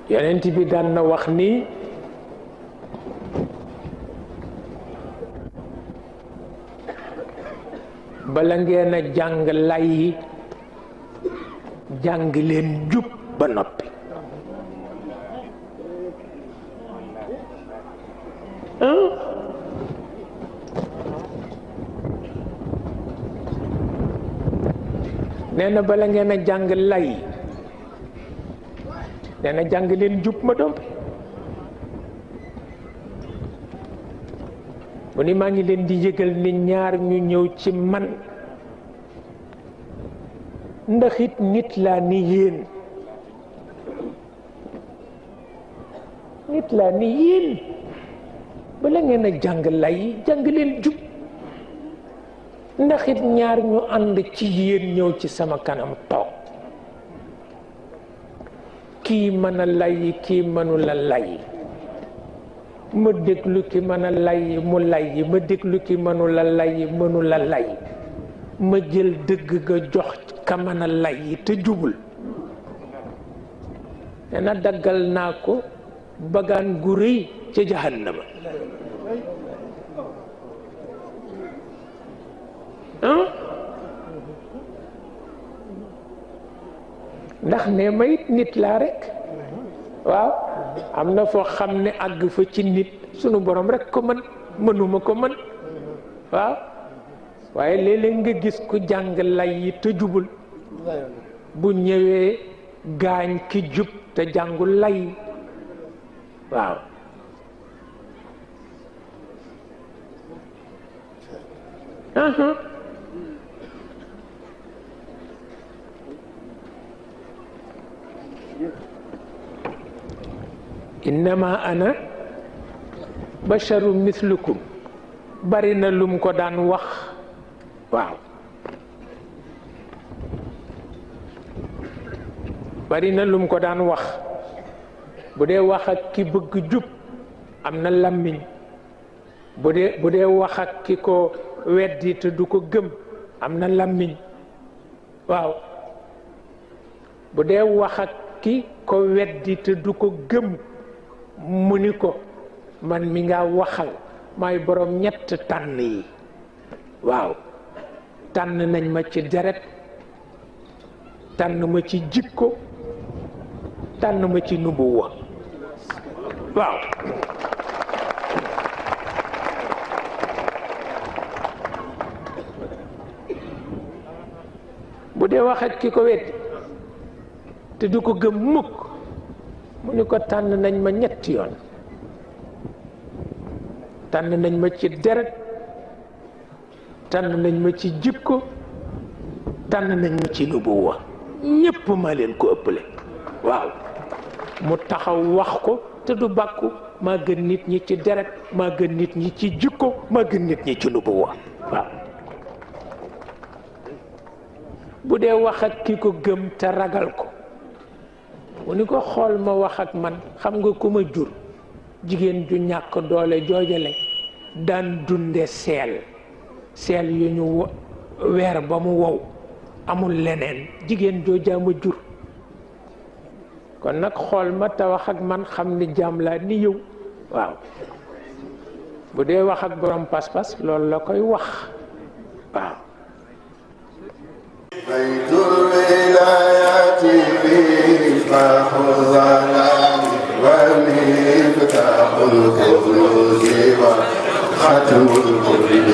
yonent bi daan na wax ni bala ngeen a jàng lay jàng leen jub ba noppi nee na bala ngeen a jàng lay nee na jàng leen jub ma noppi mu ni maa ngi leen di yëgal ni ñaar ñu ñëw ci man ndax it nit laa ni yéen nit laa ni yéen bala ngeen a jàng lay jàng leen jub ndax it ñaar ñu ànd ci yéen ñëw ci sama kanam toog kii mën a lay kii mënula lay ma déglu ki mën a lay mu lay ma déglu ki mënula lay mënula lay ma jël dëgg ga jox ka mën a lay te jubul nee na daggal naa ko bagaan gu rëy ca jahannama ndax ne ma it nit laa rekk waaw am na foo xam ne àgg fa ci nit sunu borom rekk ko mën mënuma ko mën waaw waaye léeg-léeg nga gis ku jàng lay yi te jubul bu ñëwee gaañ ki jub te jàngul lay waaw innama ana basharu mislukum bari na lum ko daan wax waaw bari na lum ko daan wax bu dee wax ak ki bëgg jub am na làmmiñ bu dee wax ak ki ko weddi te du ko gëm am na làmmiñ waaw bu dee wax ak ki ko weddi te du ko gëm mu ni ko man mi nga waxal maay borom ñett tànn yi waaw tànn nañ ma ci deret tànn ma ci jikko tànn ma ci nubuwa waaw bu dee wax ak ki ko weddi te du ko gëm mukk mu ni ko tànn nañ ma ñetti yoon tànn nañ ma ci deret tànn nañ ma ci jikko tànn nañ ma ci nubuwa ñépp maa leen ko ëppale waaw mu taxaw wax ko te du bàkku maa gën nit ñi ci deret maa gën nit ñi ci jikko maa gën nit ñi ci nubuwa waaw bu dee wax ak ki ko gëm te ragal ko mu ni ko xool ma wax ak man xam nga ku ma jur jigéen ju ñàkk doole joojale daan dunde seel yu ñu weer ba mu wow amul leneen jigéen joojaa ma jur kon nag xool ma te wax ak man xam ni jaam laa ni yow waaw bu dee wax ak borom pas-pas loolu la koy wax waaw بيت الولايات مفتاح الظلام ومفتاح الكنوز وختم الكل